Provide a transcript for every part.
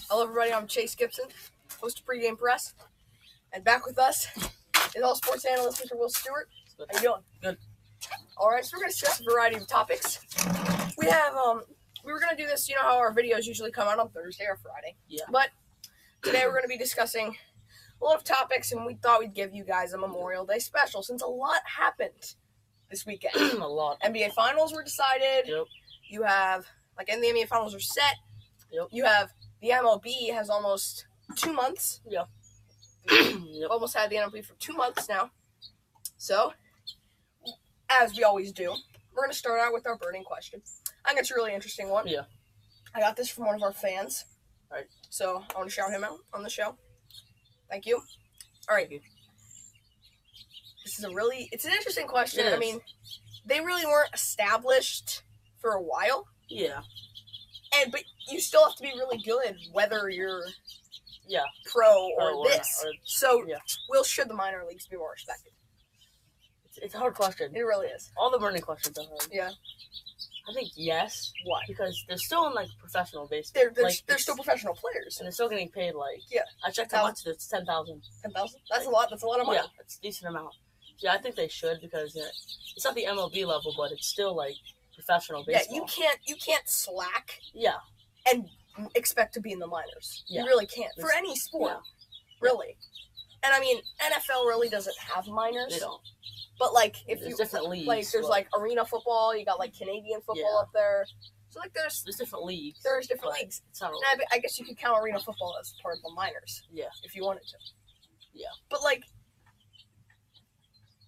Hello, everybody. I'm Chase Gibson, host of Pregame Press, and back with us is all sports analyst Mr. Will Stewart. How you doing? Good. All right, so we're going to discuss a variety of topics. We were going to do this. You know how our videos usually come out on Thursday or Friday. Yeah. But today we're going to be discussing a lot of topics, and we thought we'd give you guys a Memorial Day special since a lot happened this weekend. A lot. NBA Finals were decided. Yep. You have, and the NBA Finals are set. Yep. You have the MLB has almost 2 months. Yeah. Yep. Almost had the MLB for 2 months now. So, as we always do, we're going to start out with our burning question. I think it's a really interesting one. Yeah. I got this from one of our fans. Right. So, I want to shout him out on the show. Thank you. All right. This is it's an interesting question. I mean, they really weren't established for a while. Yeah. But you still have to be really good whether you're pro or this. Will, should the minor leagues be more respected? It's a hard question. It really is. All the burning questions are hard. Yeah. I think yes. Why? Because they're still in professional baseball. They're still professional players. And they're still getting paid I checked how much it's $10,000. $10,000? That's a lot. That's a lot of money. Yeah, it's a decent amount. Yeah, I think they should because it's not the MLB level, but it's still professional baseball. Yeah, you can't slack. Yeah. And expect to be in the minors. Yeah. You really can't for any sport. Yeah. Really. And I mean, NFL really doesn't have minors. They don't. But there's different leagues. There's arena football. You got Canadian football up there. So there's different leagues. There's different leagues. It's not and I guess you could count arena football as part of the minors. Yeah. If you wanted to. Yeah. But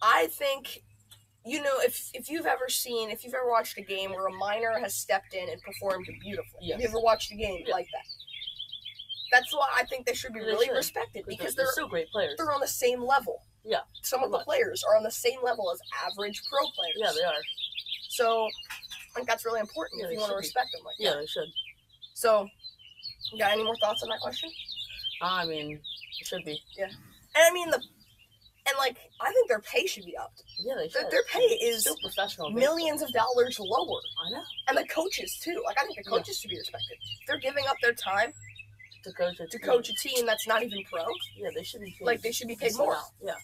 I think, if you've ever watched a game where a minor has stepped in and performed beautifully. Yes. Have you ever watched a game like that? That's why I think they should be respected because they're still great players. They're on the same level. Yeah. Some of the players are on the same level as average pro players. Yeah, they are. So I think that's really important if you want to respect them that. Yeah, they should. So, you got any more thoughts on that question? I mean, it should be. Yeah. And I mean I think their pay should be upped. Yeah, they should. Their pay is still professional. Millions of dollars lower. I know. And the coaches too. I think the coaches should be respected. They're giving up their time to coach a team that's not even pro. Yeah, they should be paid. They should be paid more. Yeah.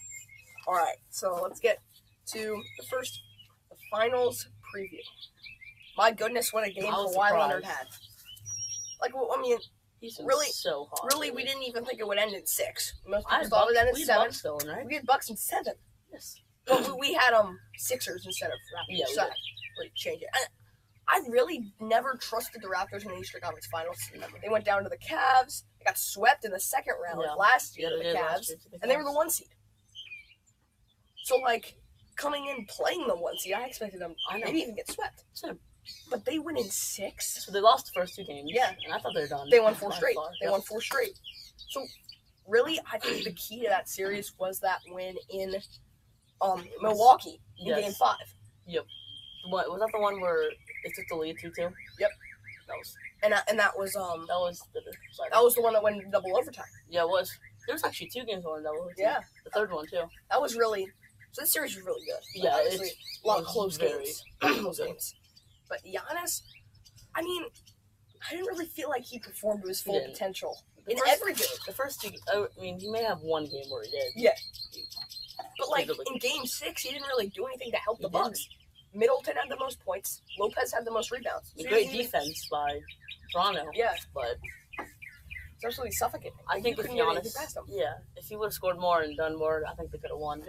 All right. So let's get to the finals preview. My goodness, what a game Kawhi Leonard had. He's really so hot. Really, we didn't even think it would end in 6. Most people thought it would end in 7. Bucks going, right? We had Bucks in 7. Yes. But we had Sixers instead of Raptors. Yeah, so we change it. And I really never trusted the Raptors in the Eastern Conference Finals. They went down to the Cavs. They got swept in the second round last year to the Cavs. And they were the 1 seed. So, coming in playing the 1 seed, I expected them maybe even get swept. But they win in 6. So they lost the first 2 games. Yeah. And I thought they were done. They won 4 straight. Won 4 straight. So, really, I think the key to that series was that win in Milwaukee in Game 5. Yep. Was that the one where they took the lead 2-2? Yep. That was the one that went into double overtime. Yeah, it was. There was actually 2 games going double overtime. Yeah. The third one too. That was really. So this series was really good. Yeah, it's a lot of close games. But Giannis, I didn't really feel like he performed to his full potential in every game. The first 2, he may have 1 game where he did. Yeah. But in Game 6, he didn't really do anything to help the Bucks. Middleton had the most points. Lopez had the most rebounds. So great defense by Toronto. Yeah. But it's absolutely suffocating. I think if he would have scored more and done more, I think they could have won.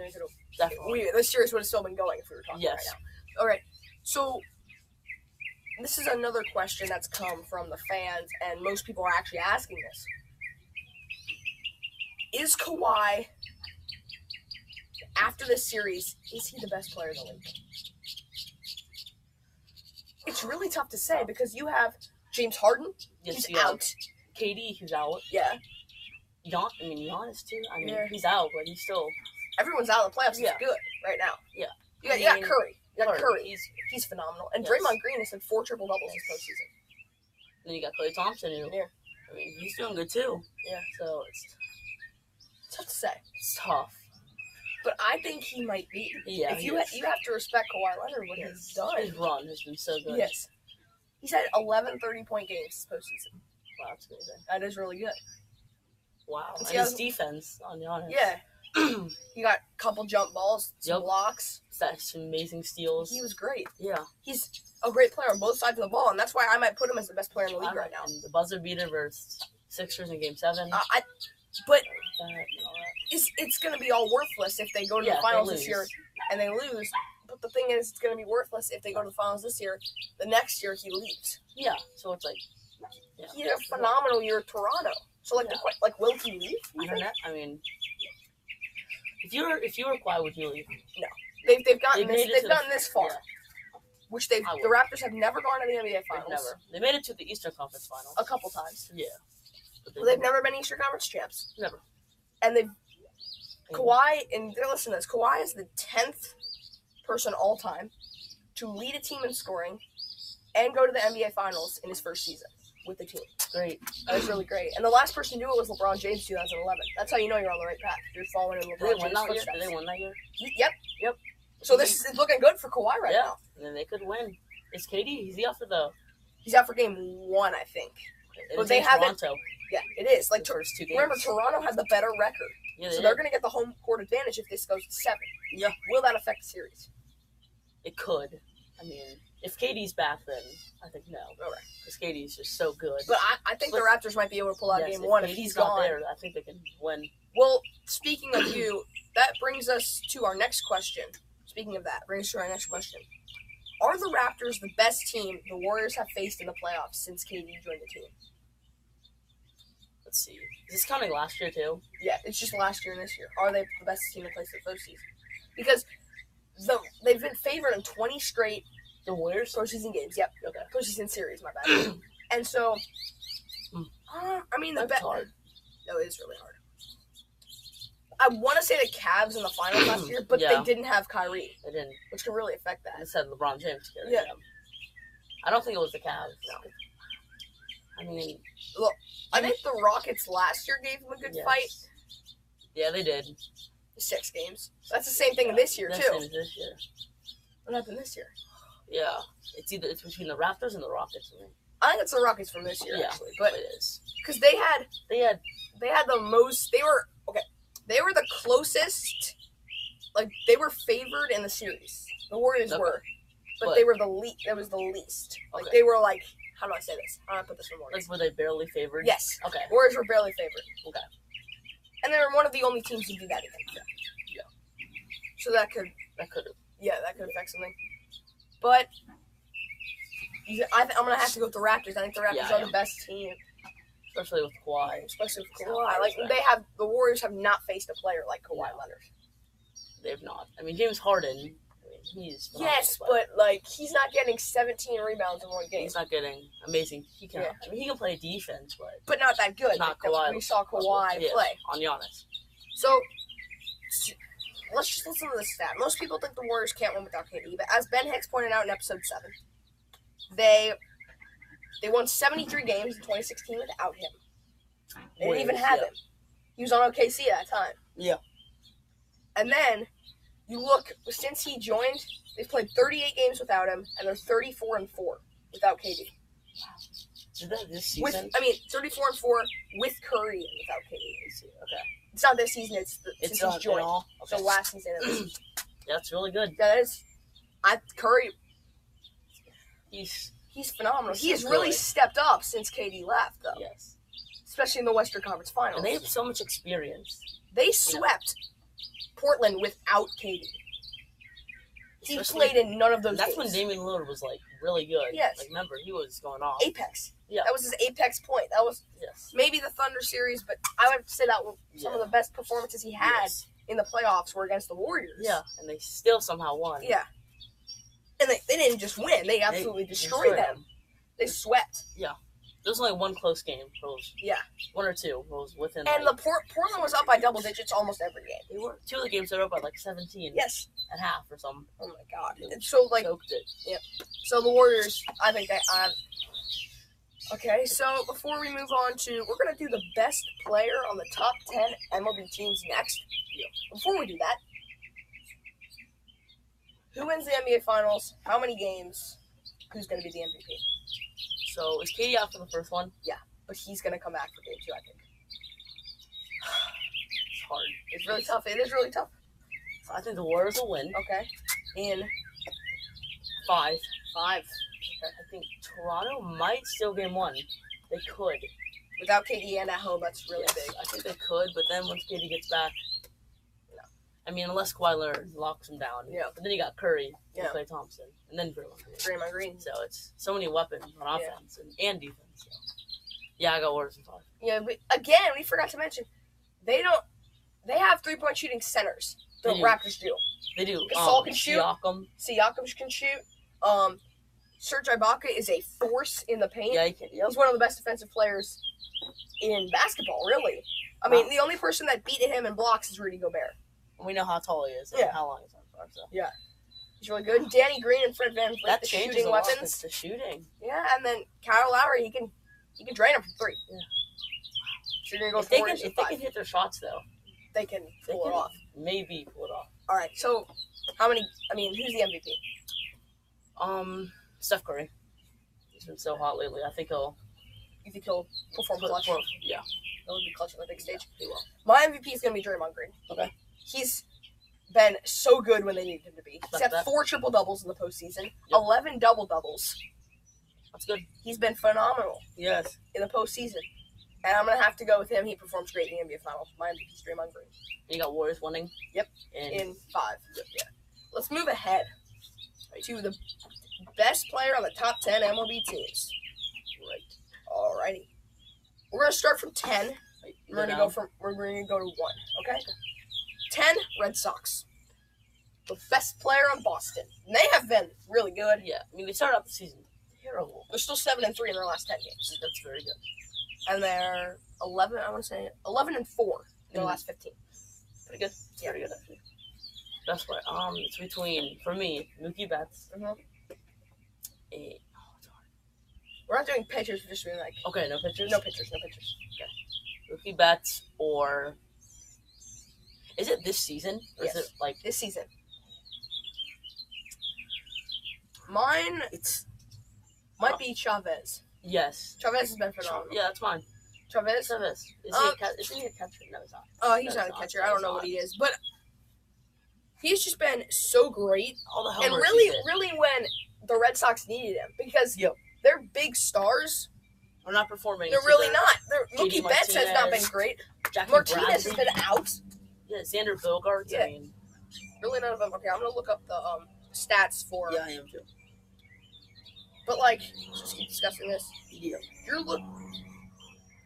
Definitely. This series would have still been going if we were talking right now. All right. So, this is another question that's come from the fans, and most people are actually asking this. Is Kawhi, after this series, is he the best player in the league? It's really tough to say because you have James Harden. He's out. KD, he's out. Yeah. Giannis too. He's out, but he's still. Everyone's out of the playoffs. He's good right now. Yeah. You got Curry. He's phenomenal. And Draymond Green has had 4 triple-doubles this postseason. Then you got Klay Thompson, who, he's doing good too. Yeah. So it's tough to say. It's tough. But I think he might be. Yeah. You have to respect Kawhi Leonard what he's done. His run has been so good. Yes. He's had 11 30-point games this postseason. Wow, that's amazing. That is really good. Wow. And his defense, on Giannis. Yeah. He got a couple jump balls, some blocks. That's amazing steals. He was great. Yeah. He's a great player on both sides of the ball, and that's why I might put him as the best player in the league right now. And the buzzer beater versus Sixers in Game 7. But it's going to be all worthless if they go to the finals this year and they lose. But the thing is, it's going to be worthless if they go to the finals this year. The next year, he leaves. Yeah, so it's like... Yeah. He had a phenomenal year at Toronto. So, will he leave? I don't know. I mean... If you were Kawhi, would you leave? No. They've gotten this far. Yeah. Which the Raptors have never gone to the NBA Finals. Never. They made it to the Eastern Conference Finals. A couple times. Yeah. But they've never been Eastern Conference champs. Never. And Kawhi, and listen to this, Kawhi is the 10th person all time to lead a team in scoring and go to the NBA Finals in his first season with the team. Great. That was really great. And the last person to do it was LeBron James 2011. That's how you know you're on the right path. You're following in LeBron James' footsteps. Did they win that year? Yep. So this is looking good for Kawhi right now. And then they could win. Is KD? Is he out for He's out for Game 1, I think. But they have Toronto. Yeah, it is. Like, first 2 games. Remember, Toronto had the better record. Yeah, they're going to get the home court advantage if this goes to 7. Yeah. Will that affect the series? It could. I mean, if KD's back, then I think no. All right. Because KD's just so good. But I think the Raptors might be able to pull out Game 1 if he's gone. There, I think they can win. Well, speaking of you, that brings us to our next question. Speaking of that, brings us to our next question. Are the Raptors the best team the Warriors have faced in the playoffs since KD joined the team? Let's see. Is this counting last year, too? Yeah, it's just last year and this year. Are they the best team to place the postseason? Because they've been favored in 20 straight Warriors postseason games. Yep. Okay. Postseason series, my bad. And so, I mean, the best. hard. No, it is really hard. I want to say the Cavs in the finals last year, but they didn't have Kyrie. They didn't. Which can really affect that. They said LeBron James carried them. I don't think it was the Cavs. No. I mean, look, I think the Rockets last year gave them a good fight. Yeah, they did. 6 games. That's the same thing this year, too. This year. What happened this year? Yeah. It's between the Raptors and the Rockets. I think it's the Rockets from this year, actually. But it is. Because they had the most. They were the closest. Like, they were favored in the series. The Warriors were. But they were the least. It was the least. Like, they were like, how do I say this? How do I put this in words? Like, were they barely favored? Yes. Okay. Warriors were barely favored. Okay. And they were one of the only teams to do that against them. Yeah. So that could affect something. But I'm going to have to go with the Raptors. I think the Raptors are the best team. Especially with Kawhi. Like, the Warriors have not faced a player like Kawhi Leonard. They've not. I mean, James Harden, he's but like, he's not getting 17 rebounds in one game. He's not getting amazing. He can play defense, but not that good. Not Kawhi. We saw Kawhi play on Giannis. So let's just listen to this stat. Most people think the Warriors can't win without KD, but as Ben Hicks pointed out in episode 7, they won 73 games in 2016 without him. They didn't even have him. He was on OKC at that time. Yeah. And then you look, since he joined, they've played 38 games without him, and they're 34-4 without KD. Is that this season? 34-4 with Curry and without KD. Okay. It's not this season. It's since he's joined. Okay. So last season. That's really good. Yeah, that is. Curry. He's phenomenal. He has really stepped up since KD left, though. Yes. Especially in the Western Conference Finals. And they have so much experience. They swept Portland without KD. He played in none of those games. That's when Damian Lillard was, like, really good. Yes. Like, remember, he was going off. Apex. Yeah. That was his apex point. That was maybe the Thunder series, but I would say that some of the best performances he had in the playoffs were against the Warriors. Yeah, and they still somehow won. Yeah. And they didn't just win. They absolutely destroyed them. They swept. Yeah. There was only one close game. One or two. It was within. And Portland was up by double digits almost every game. They were. 2 of the games they were up by like 17. Yes. At half or something. Oh my God. And so like. Choked it. Yep. So the Warriors, I think they. Okay, so before we move on to, we're gonna do the best player on the top 10 MLB teams next. Yeah. Before we do that, who wins the NBA Finals? How many games? Who's gonna be the MVP? So is KD out for the first one? Yeah. but he's going to come back for game 2, I think. It's hard. It's really tough. It is really tough. So I think the Warriors will win. Okay. In 5. I think Toronto might steal game 1. They could. Without KD and at home, that's really big. I think they could, but then once KD gets back, I mean, unless Kawhi Leonard locks him down. Yeah. But then you got Curry and Klay Thompson, and then Draymond Green. So it's so many weapons on offense and defense. So. Yeah, I got Warriors in 5. Yeah, but again, we forgot to mention, they have 3-point shooting centers. The Raptors do. They do. Gasol can shoot. Siakam can shoot. Serge Ibaka is a force in the paint. Yeah, he can. Yep. He's one of the best defensive players in basketball, really. I mean, the only person that beat him in blocks is Rudy Gobert. We know how tall he is and how long he's on for. So. Yeah. He's really good. Danny Green and Fred VanVleet, that the changes shooting a lot. weapons. It's the shooting. Yeah, and then Kyle Lowry, he can drain him from 3. Yeah. So you're gonna go if they can hit their shots though, they can pull it off. Maybe pull it off. All right. So, who's the MVP? Steph Curry. He's been so hot lately. I think he'll. You think he'll perform clutch? Yeah. He'll be clutch on the big stage. Yeah, he will. My MVP is gonna be Draymond Green. Okay. He's been so good when they needed him to be. He's had 4 triple doubles in the postseason, 11 double doubles. That's good. He's been phenomenal. Yes. In the postseason, and I'm gonna have to go with him. He performs great in the NBA Finals. My MVP is Draymond Green. And you got Warriors winning. Yep. In 5. Yep. Yeah. Let's move ahead to the best player on the top 10 MLB teams. Right. Alrighty. We're gonna start from 10. We're gonna go to 1. Okay. 10 Red Sox. The best player on Boston. And they have been really good. Yeah. I mean, they started out the season terrible. They're still 7-3 in their last 10 games. That's very good. And they're 11. I want to say 11-4 in their last 15. Pretty good. Pretty good actually. Best player. It's between for me Mookie Betts. It's hard. We're not doing pitchers. We're just doing Okay, no pitchers. No pitchers. Okay. Mookie Betts or is it this season? Or yes. Is it this season? Mine. Might be Chavez. Yes. Chavez has been phenomenal. Yeah, that's mine. Chavez. Is he a catcher? No, he's not. He's not a catcher. I don't know what he is, but he's just been so great. All the and really when the Red Sox needed him because their big stars are not performing. They're really not. Mookie Betts has not been great. Martinez has been out. Yeah, Xander Bogaerts. Yeah. I mean, really none of them. Okay, I'm gonna look up the stats for. Yeah, I am too. But let's just keep discussing this. Yeah.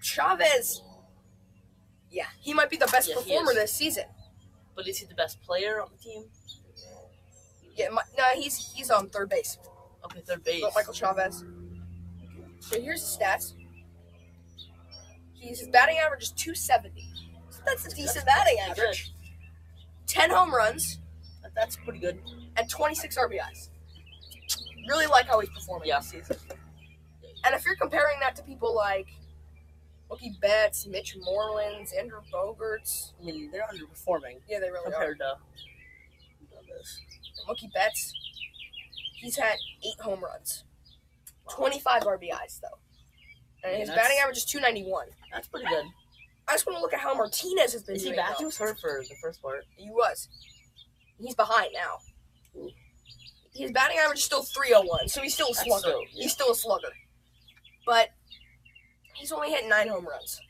Chavez. Yeah, he might be the best performer this season. But is he the best player on the team? Yeah, he's on third base. Okay, third base. But Michael Chavez. So here's his stats. His batting average is .270. So that's a decent batting average. 10 home runs. That's pretty good. And 26 RBIs. Really like how he's performing this season. And if you're comparing that to people like Mookie Betts, Mitch Moreland, Andrew Bogaerts. I mean, they're underperforming. Yeah, they really compared are. To this. Mookie Betts, he's had 8 home runs. 25 RBIs, though. And his batting average is .291. That's pretty good. I just want to look at how Martinez has been doing. Is he back? He was hurt for the first part. He was. He's behind now. His batting average is still .301, so he's still a slugger. He's still a slugger. But he's only hit 9 home runs.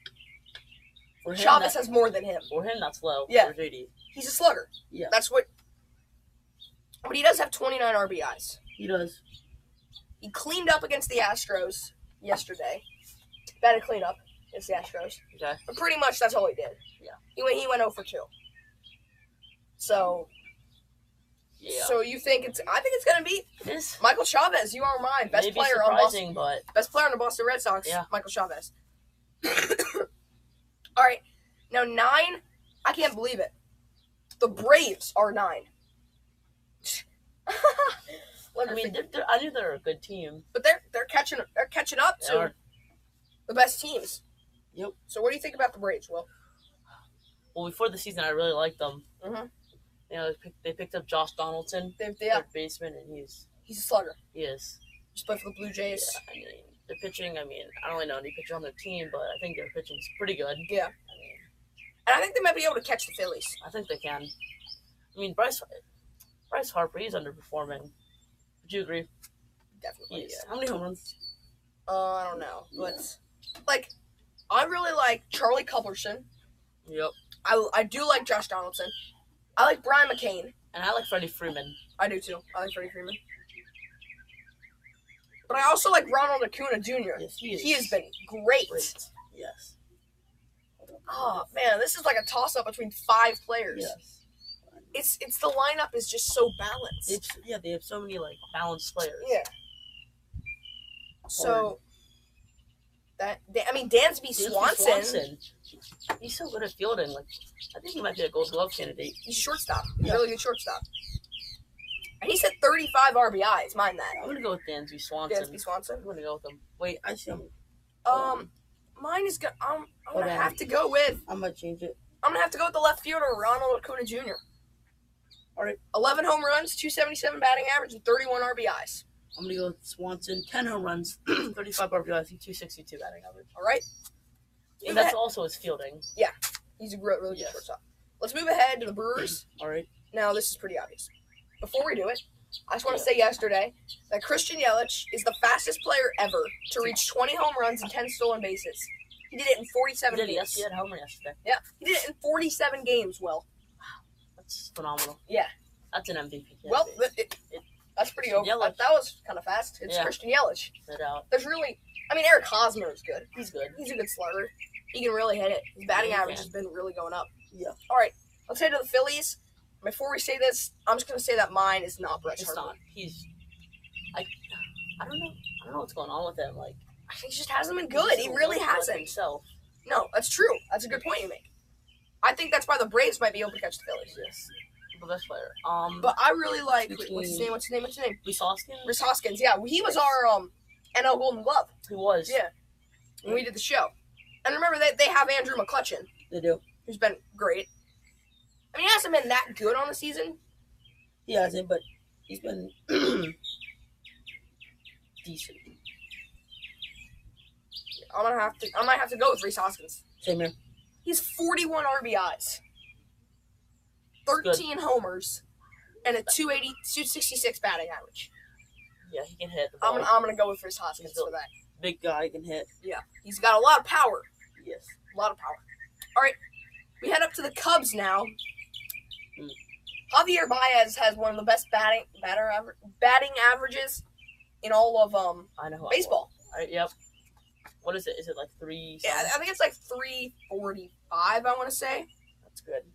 Chavez has more than him. For him, that's low. Yeah. For JD. He's a slugger. Yeah. That's what. But he does have 29 RBIs. He does. He cleaned up against the Astros yesterday. Batted clean up against the Astros. Okay. But pretty much that's all he did. Yeah. He went 0 for 2. So. Yeah. So you think I think it's gonna be Michael Chavez. You are mine. Best player on Boston. Best player on the Boston Red Sox. Yeah. Michael Chavez. All right. Now 9. I can't believe it. The Braves are 9. I mean, I knew they were a good team, but they're catching up to the best teams. Yep. So what do you think about the Braves, Will? Well, before the season, I really liked them. Mm-hmm. You know, they picked up Josh Donaldson, third baseman, and he's a slugger. He is. Just played for the Blue Jays. Yeah, I mean, the pitching, I mean, I don't really know any pitcher on their team, but I think their pitching's pretty good. Yeah. I mean, and I think they might be able to catch the Phillies. I think they can. I mean, Bryce Harper, he's underperforming. Would you agree? Definitely. Yeah. How many home runs? I don't know, but like, I really like Charlie Culberson. Yep. I do like Josh Donaldson. I like Brian McCain. And I like Freddie Freeman. I do too. I like Freddie Freeman. But I also like Ronald Acuna Jr. Yes, he has been great. Yes. Oh man, this is like a toss-up between 5 players. Yes. It's the lineup is just so balanced. They have so many like balanced players. Yeah. So Dansby Swanson. He's so good at fielding. Like, I think he might be a Gold Glove candidate. He's a shortstop. He's a really good shortstop. And he's hit 35 RBIs. Mind that. I'm gonna go with Dansby Swanson. I'm gonna go with him. Wait, I see him. Mine is good. I'm gonna have to go with. I'm gonna change it. I'm gonna have to go with the left fielder Ronald Acuna Jr. All right. 11 home runs, 277 batting average, and 31 RBIs. I'm gonna go with Swanson. 10 home runs, 35 RBIs, and 262 batting average. All right. And that's also his fielding. Yeah, he's a really good shortstop. Let's move ahead to the Brewers. All right. Now this is pretty obvious. Before we do it, I just want to say yesterday that Christian Yelich is the fastest player ever to reach 20 home runs and 10 stolen bases. He did it in 47 games. Yes, he had a homer yesterday. Yeah, he did it in 47 games, Will. That's phenomenal. Yeah. That's an MVP. Well, that's pretty over. That was kind of fast. It's Christian Yelich. There's really... Eric Hosmer is good. He's good. He's a good slugger. He can really hit it. His batting average has been really going up. Yeah. All right, let's head to the Phillies. Before we say this, I'm just going to say that mine is not Bryce Harper. It's not. I don't know. I don't know what's going on with him. Like, I think he just hasn't been good. He really hasn't. Himself. No, that's true. That's a good point you make. I think that's why the Braves might be able to catch the Phillies. Yes. The best player. But I really like what's his name? Rhys Hoskins? Rhys Hoskins, yeah. He was our NL Golden Glove. He was. Yeah. When we did the show. And remember they have Andrew McCutchen. They do. Who's been great. He hasn't been that good on the season. He hasn't, but he's been decent. I might have to go with Rhys Hoskins. Same here. He's 41 RBIs, 13 homers, and a 266 batting average. Yeah, he can hit the ball. I'm gonna go with Rhys Hoskins for that. Big guy, can hit. Yeah, he's got a lot of power. Yes, a lot of power. All right, we head up to the Cubs now. Javier Baez has one of the best batting averages in all of baseball. Yep. What is it? Is it like 3? Yeah, I think it's like 345. I want to say. That's good.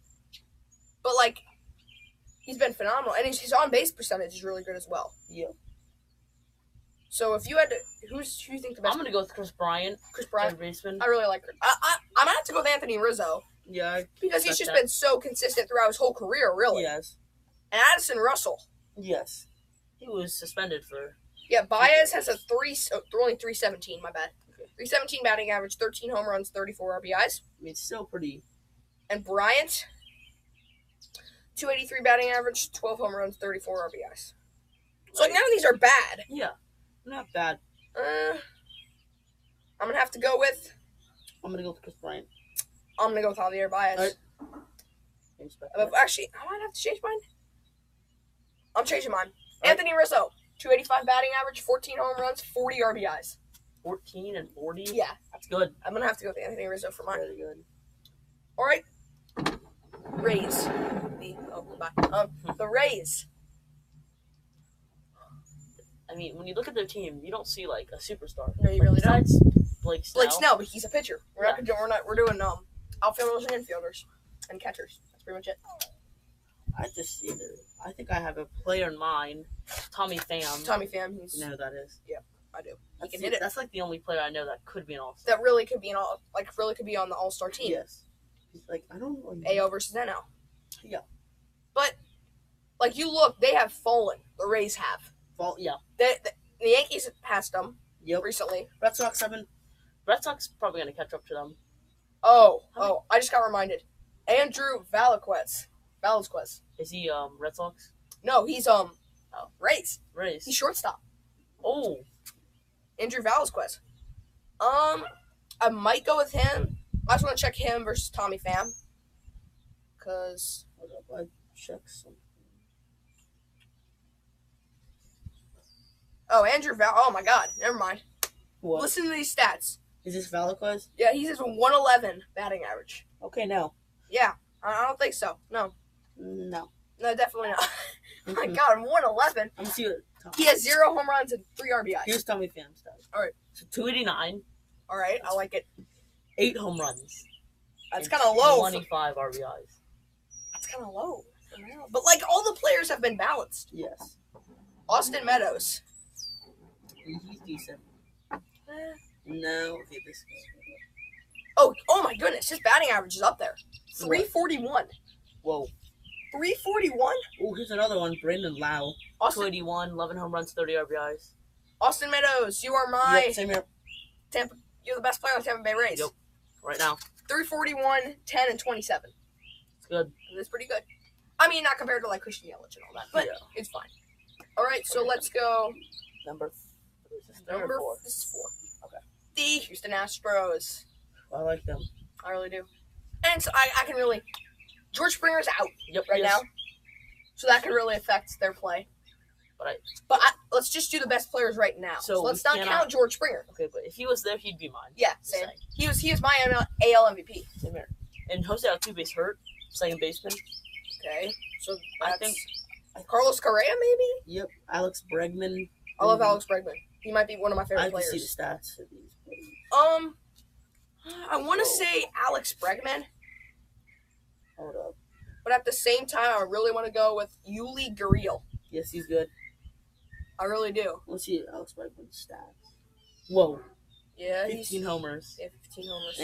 But he's been phenomenal, and his on base percentage is really good as well. Yeah. So if you had to, who do you think the best? I'm gonna go with Chris Bryant. I really like Chris. I'm gonna have to go with Anthony Rizzo. Yeah. Because he's just been so consistent throughout his whole career, really. Yes. And Addison Russell. Yes. He was suspended for. Yeah, Baez has only 317. My bad. 317 batting average, 13 home runs, 34 RBIs. It's still pretty. And Bryant, 283 batting average, 12 home runs, 34 RBIs. So none of these are bad. Yeah, not bad. I'm gonna have to go with. I'm gonna go with Chris Bryant. I'm gonna go with Javier Baez. Right. Actually, I might have to change mine. I'm changing mine. Right. Anthony Rizzo, 285 batting average, 14 home runs, 40 RBIs. 14 and 40? Yeah. That's good. I'm going to have to go with Anthony Rizzo for mine. Really good. All right. Rays. The Rays. When you look at their team, you don't see a superstar. No, you really don't. Besides Blake Snell, but he's a pitcher. We're doing outfielders and infielders and catchers. That's pretty much it. I think I have a player in mind, Tommy Pham. You know who that is? Yeah, I do. He can hit it. That's the only player I know that could be an all-star. That really could be on the all-star team. Yes. He's I don't know. AL versus NL. Yeah. But you look, they have fallen. The Rays have. Yeah. The Yankees have passed them. Yep. Recently. Red Sox probably gonna catch up to them. Oh! I just got reminded. Andrew Velazquez. Is he Red Sox? No, he's Rays. Rays. He's shortstop. Oh. Andrew Velazquez. I might go with him. I just want to check him versus Tommy Pham. Because... Hold up, I check something. Oh, Andrew Val. Oh, my God. Never mind. What? Listen to these stats. Is this Valaquez? Yeah, he has a 111 batting average. Okay, no. Yeah, I don't think so. No. No. No, definitely not. Oh, my God, 111. Let me see what He has 0 home runs and 3 RBIs. Here's Tommy Pham's stats. All right. So 289. All right, I like it. 8 home runs. That's kind of low. 25 RBIs. That's kind of low. But, like, all the players have been balanced. Yes. Austin Meadows. He's decent. No. Okay, this Oh my goodness. His batting average is up there. 341. Whoa. 341? Oh, here's another one. Brandon Lau. Austin, 281, 11 home runs, 30 RBIs. Austin Meadows, you are my... Yep, same here. You're the best player on Tampa Bay Rays. Yep. Right now. 341, 10, and 27. It's good. It's pretty good. I mean, not compared to, like, Christian Yelich and all that, but it's fine. All right, so let's go... Number 4. This is 4. Okay. The Houston Astros. I like them. I really do. And so I can really... George Springer's out right now. So that could really affect their play. But let's just do the best players right now. So let's not count George Springer. Okay, but if he was there, he'd be mine. Yeah, same. He was my AL MVP. Same here. And Jose Altuve's hurt, second baseman. Okay, so I think Carlos Correa, maybe? Yep, Alex Bregman. I love Alex Bregman. He might be one of my favorite players. I can see the stats for these players. I want to say Alex Bregman. Hold up. But at the same time, I really want to go with Yuli Gurriel. Yes, he's good. I really do. Let's see Alex Bregman's stats. Whoa. Yeah, 15 homers. Yeah, 15 homers.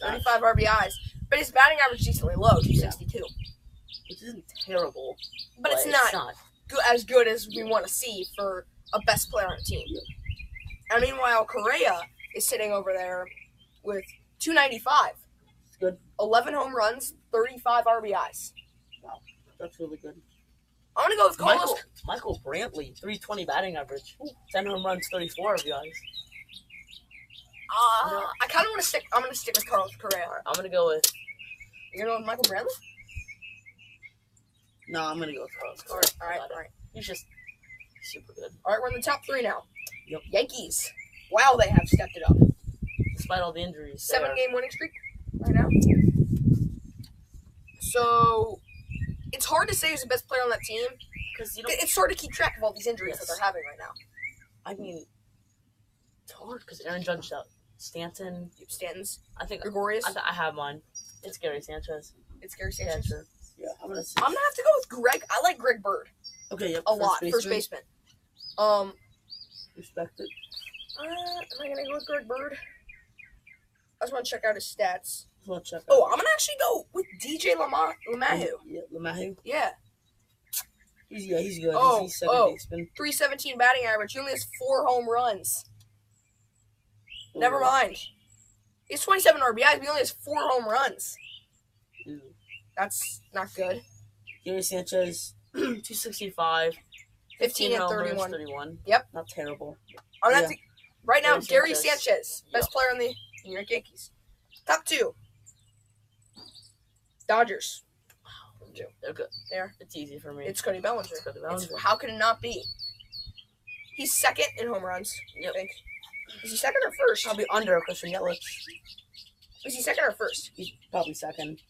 35 RBIs. But his batting average is decently low, 262. Which isn't terrible. But it's not as good as we want to see for a best player on a team. Yeah. And meanwhile, Correa is sitting over there with 295. It's good. 11 home runs, 35 RBIs. Wow, that's really good. I'm going to go with Carlos. Michael Brantley, 320 batting average. 10 home runs, 34 RBIs. I kind of want to stick. I'm going to stick with Carlos Correa. I'm going to go with... You're going to go with Michael Brantley? No, I'm going to go with Carlos Correa. All right. He's just super good. All right, we're in the top 3 now. Yep. Yankees. Wow, they have stepped it up. Despite all the injuries. 7-game winning streak right now. So, it's hard to say who's the best player on that team. Because it's hard to keep track of all these injuries that they're having right now. I mean, it's hard because Aaron Judge's out. Stanton's. I think Gregorius. I have mine. It's Gary Sanchez. It's Gary Sanchez. Yeah, I'm gonna have to go with Greg. I like Greg Bird. Okay, yep. A lot. First baseman. Respect it. Am I gonna go with Greg Bird? I just want to check out his stats. I'm gonna actually go with DJ LeMahieu. Yeah, LeMahieu. Yeah. He's good. He's second baseman. 317 batting average. He only has 4 home runs. Ooh. Never mind. He's 27 RBIs, but he only has 4 home runs. Ooh. That's not good. Gary Sanchez, 265. 15 and 31. 31. Yep. Not terrible. Right now, Gary Sanchez, best player on the New York Yankees. Top 2. Dodgers. Wow. They're good. It's easy for me. It's Cody Bellinger. How can it not be? He's second in home runs, I think. Is he second or first? Probably under Christian Yelich. Is he second or first? He's probably second.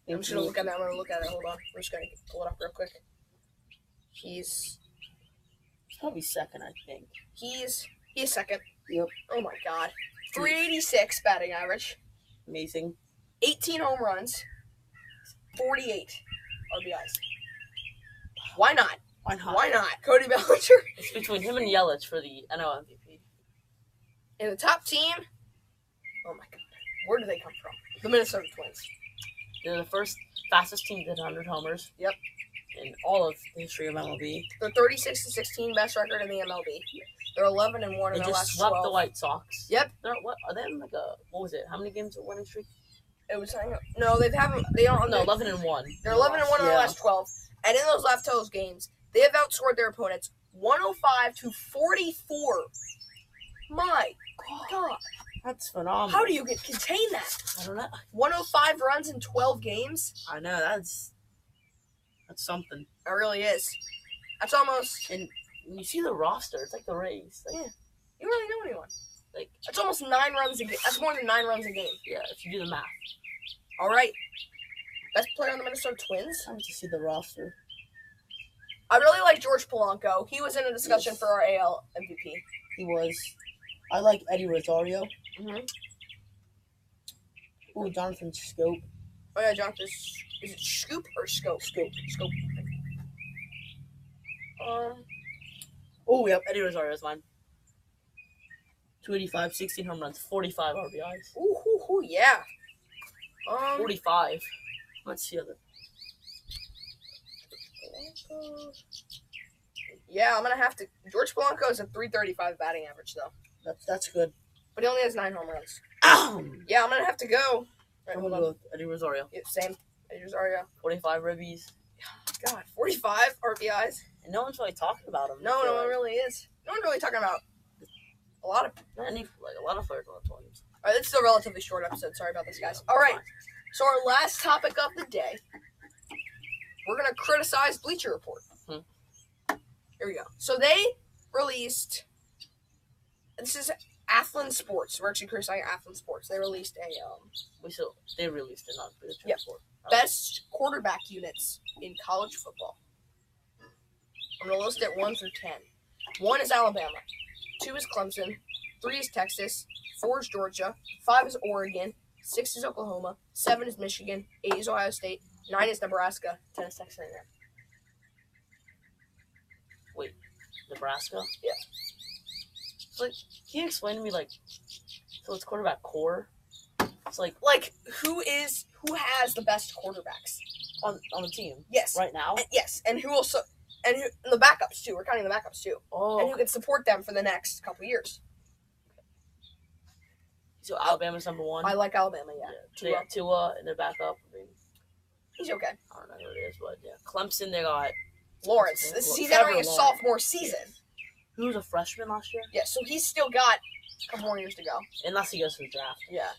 I'm just going to look at that. I'm going to look at it. Hold on. We're just going to pull it up real quick. He's probably second, I think. He is second. Yep. Oh, my God. 386 batting average. Amazing. 18 home runs. 48 RBIs. Why not? Why not? Cody Bellinger. It's between him and Yelich for the NL MVP. In the top team, oh my God, where do they come from? The Minnesota Twins. They're the fastest team to hit 100 homers. Yep. In all of the history of MLB. They're 36-16 best record in the MLB. They're 11-1 in their last 12. They just swept the White Sox. Yep. Are they in what was it? How many games of winning streak? It was no, they don't. No, 11-1. They're 11-1 in their last 12, and in those last 12 games, they have outscored their opponents 105-44 My God. That's phenomenal. How do you contain that? I don't know. 105 runs in 12 games? I know, that's something. It really is. That's almost... And you see the roster, it's like the Rays. Like, yeah. You really know anyone. Like, that's almost 9 runs a game. That's more than 9 runs a game. Yeah, if you do the math. All right. Best player on the Minnesota Twins? I want to see the roster. I really like George Polanco. He was in a discussion for our AL MVP. He was. I like Eddie Rosario. Mm-hmm. Ooh, Jonathan Scope. Oh, yeah, Jonathan. Is it Scoop or Scope? Scope. Oh, yep, Eddie Rosario is mine. 285, 16 home runs, 45 RBIs. Ooh, yeah. 45. Let's see other. Yeah, I'm gonna have to. George Polanco is a .335 batting average, though. That's good. But he only has 9 home runs. Yeah, I'm gonna have to go. Right, I'm gonna go with Eddie Rosario. Yeah, same. Eddie Rosario. 45 ribbies. God, 45 RBIs. And no one's really talking about him. No one really is. No one's really talking about a lot of players on the Twins. All right, this is a relatively short episode. Sorry about this, guys. All right. So our last topic of the day, we're gonna criticize Bleacher Report. Here we go. So they released. This is Athlon Sports. We're actually criticizing Athlon Sports. They released a They released it, not Bleacher Report. Best quarterback units in college football. I'm going to list it 1 through 10. 1 is Alabama. 2 is Clemson. 3 is Texas. 4 is Georgia. 5 is Oregon. 6 is Oklahoma. 7 is Michigan. 8 is Ohio State. 9 is Nebraska. 10 is Texas A&M. Wait, Nebraska? Yeah. So, can you explain to me, so it's quarterback core? It's like who has the best quarterbacks on the team? Yes. Right now? Yes, and who also... And the backups, too. We're counting the backups, too. Oh. And who can support them for the next couple years. So Alabama's number 1? I like Alabama, yeah. They got Tua in their backup. He's okay. I don't know who it is, but yeah. Clemson, they got... Lawrence. He's entering his sophomore season. He was a freshman last year? Yeah, so he's still got a couple more years to go. Unless he goes to the draft. Yeah.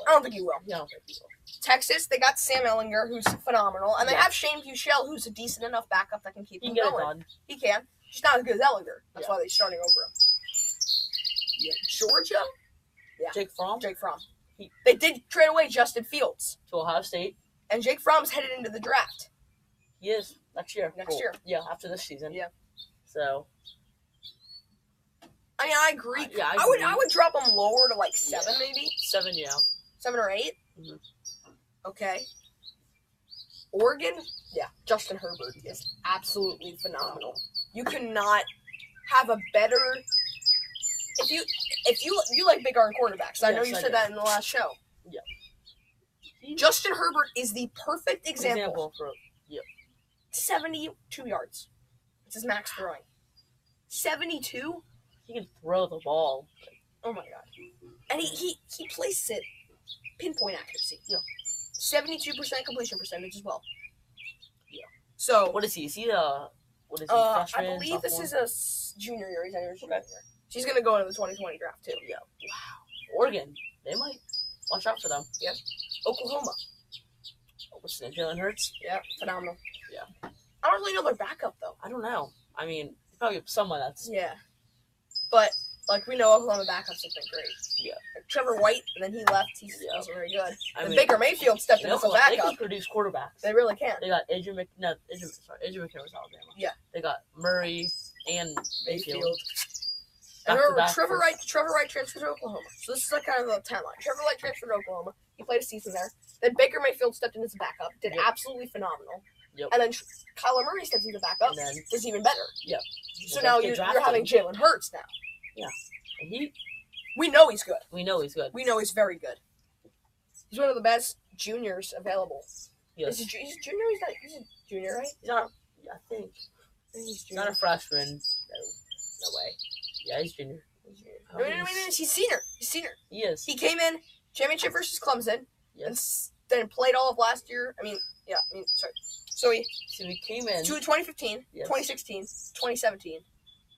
I don't think he will. Yeah, I don't think he will. Texas, they got Sam Ehlinger, who's phenomenal. And they have Shane Buechele, who's a decent enough backup that can keep him going. He can. He's not as good as Ehlinger. That's why they're starting over him. Yeah. Georgia? Yeah. Jake Fromm? They did trade away Justin Fields. To Ohio State. And Jake Fromm's headed into the draft. He is. Next year. Next year. Yeah, after this season. Yeah. So... I mean, I agree. Yeah, I would drop him lower to 7, maybe. 7, yeah. 7 or 8. Mm-hmm. Okay. Oregon, yeah. Justin Herbert is absolutely phenomenal. You cannot have a better. If you like big arm quarterbacks, I know you said that in the last show. Yeah. Justin Herbert is the perfect example. For 72 yards. It's his max throwing. 72. He can throw the ball. Oh my god! And he places it pinpoint accuracy. Yeah. 72% completion percentage as well. Yeah. So what is he? Is he freshman? I believe this is a junior year. He's entering his junior year. She's gonna go into the 2020 draft too. Yeah. Wow. Oregon, they might watch out for them. Yep. Oklahoma. What's his name? Jalen Hurts. Yeah, phenomenal. Yeah. I don't really know their backup though. I don't know. I mean, probably someone that's But we know Oklahoma backups have been great. Yeah. Trevor White, and then he left. He wasn't very good. And Baker Mayfield stepped in as a backup. They can produce quarterbacks. They really can. They got Adrian McCarron was Alabama. Yeah. They got Murray and Mayfield. And remember, Trevor Wright transferred to Oklahoma. So this is kind of the timeline. Trevor Wright transferred to Oklahoma. He played a season there. Then Baker Mayfield stepped in as a backup. Did absolutely phenomenal. Yep. And then Kyler Murray stepped in as a backup. And then was even better. Yep. So now you're having Jalen Hurts now. Yeah. And we know he's good. We know he's good. We know he's very good. He's one of the best juniors available. Yes. He's a junior? He's a junior, right? He's not. I think he's junior. Not a freshman. No way. Yeah, he's junior. No, he's senior. He is. He came in championship versus Clemson. Yes. And then played all of last year. Sorry. So he came in 2015, 2016, 2017,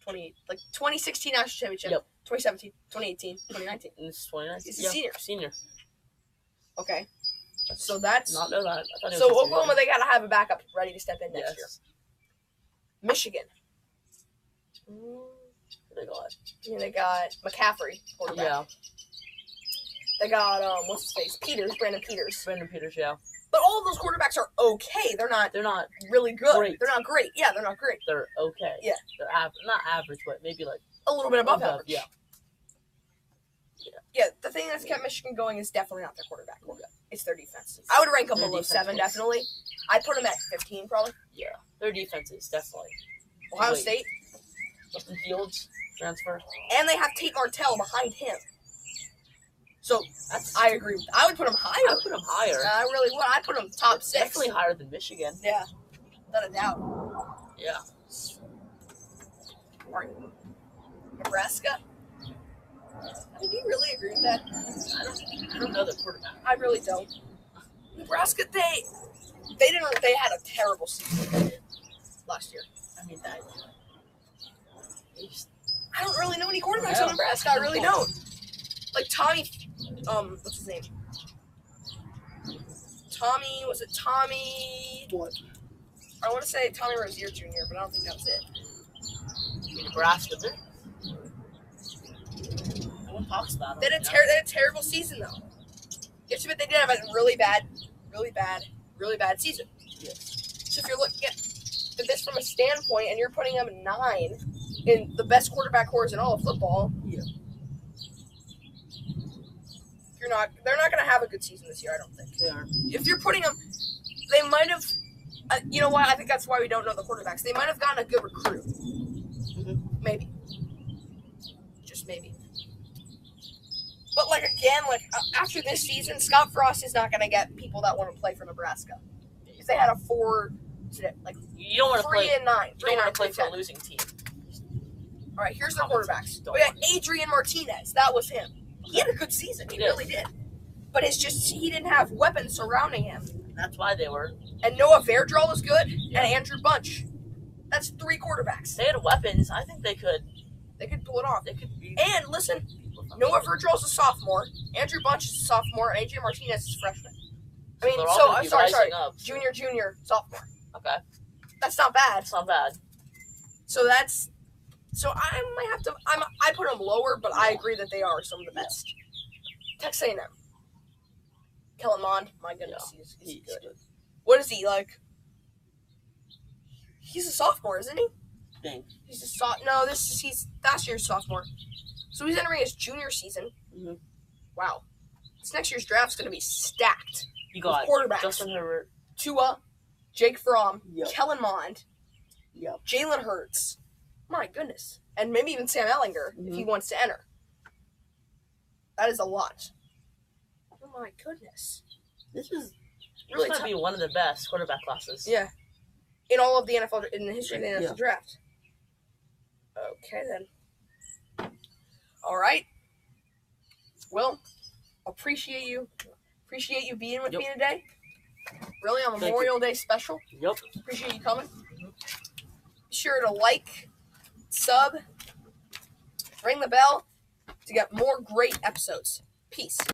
2016 national championship. Yep. 2017, 2018, 2019. This is 2019. He's a senior. Senior. Okay. So that's... Not know that. I thought he was So a senior. Oklahoma, they got to have a backup ready to step in next year. Michigan. Who they got? Yeah, they got McCaffrey, quarterback. Yeah. They got, what's his face? Brandon Peters. Brandon Peters, yeah. But all of those quarterbacks are okay. They're not really good. Great. They're not great. Yeah, they're not great. They're okay. Yeah. They're not average, but maybe like a little bit above average. Yeah. Yeah, the thing that's kept Michigan going is definitely not their quarterback. It's their defense. I would rank them below 7, definitely. I'd put them at 15, probably. Yeah, their defense is definitely. Ohio State. Justin Fields, transfer. And they have Tate Martell behind him. So, I agree. I would put them higher. I would put them higher. I really would. I'd put them top 6. Definitely higher than Michigan. Yeah, without a doubt. Yeah. All right. Nebraska. Do you really agree with that? I don't know the quarterback. I really don't. Nebraska, they had a terrible season last year. I mean that. I don't really know any quarterbacks on Nebraska. I really don't. Like Tommy, what's his name? Tommy, was it Tommy? What? I want to say Tommy Rozier Jr., but I don't think that's it. Nebraska, no one talks about They had a terrible season though. Yes, but they did have a really bad season. Yes. So if you're looking at this from a standpoint, and you're putting them 9 in the best quarterback cores in all of football, yeah. They're not going to have a good season this year. I don't think they are. If you're putting them, they might have. You know why? I think that's why we don't know the quarterbacks. They might have gotten a good recruit. Mm-hmm. Maybe. Just maybe. But again, after this season, Scott Frost is not going to get people that want to play for Nebraska. If they had a 4, you don't want to 3 play. and 9. You don't want to play for a losing team. All right, here's the quarterbacks. We got Adrian Martinez. That was him. He had a good season. He really did. But he didn't have weapons surrounding him. That's why they were. And Noah Verdrell was good, and Andrew Bunch. That's 3 quarterbacks. They had weapons. I think they could. They could pull it off. They could be. And listen, Noah Verdrell is a sophomore. Andrew Bunch is a sophomore, and Adrian Martinez is a freshman. I mean, I'm sorry. Up. Junior, sophomore. Okay. That's not bad. It's not bad. So I might have to. I put them lower, but I agree that they are some of the best. Texas A&M. Kellen Mond, my goodness, he's good. What is he like? He's a sophomore, isn't he? Dang. He's he's last year's sophomore. So he's entering his junior season. Mm-hmm. Wow. This next year's draft's going to be stacked. You got quarterbacks. Justin Herbert, Tua, Jake Fromm, yep. Kellen Mond, yep. Jalen Hurts. My goodness. And maybe even Sam Ellinger if he wants to enter. That is a lot. Oh my goodness. This is really going to be one of the best quarterback classes. Yeah. In all of the NFL, in the history of the NFL draft. Okay, then. All right. Well, appreciate you being with me today. Really, on Memorial Day special. Yep. Appreciate you coming. Be sure to like, sub, ring the bell to get more great episodes. Peace.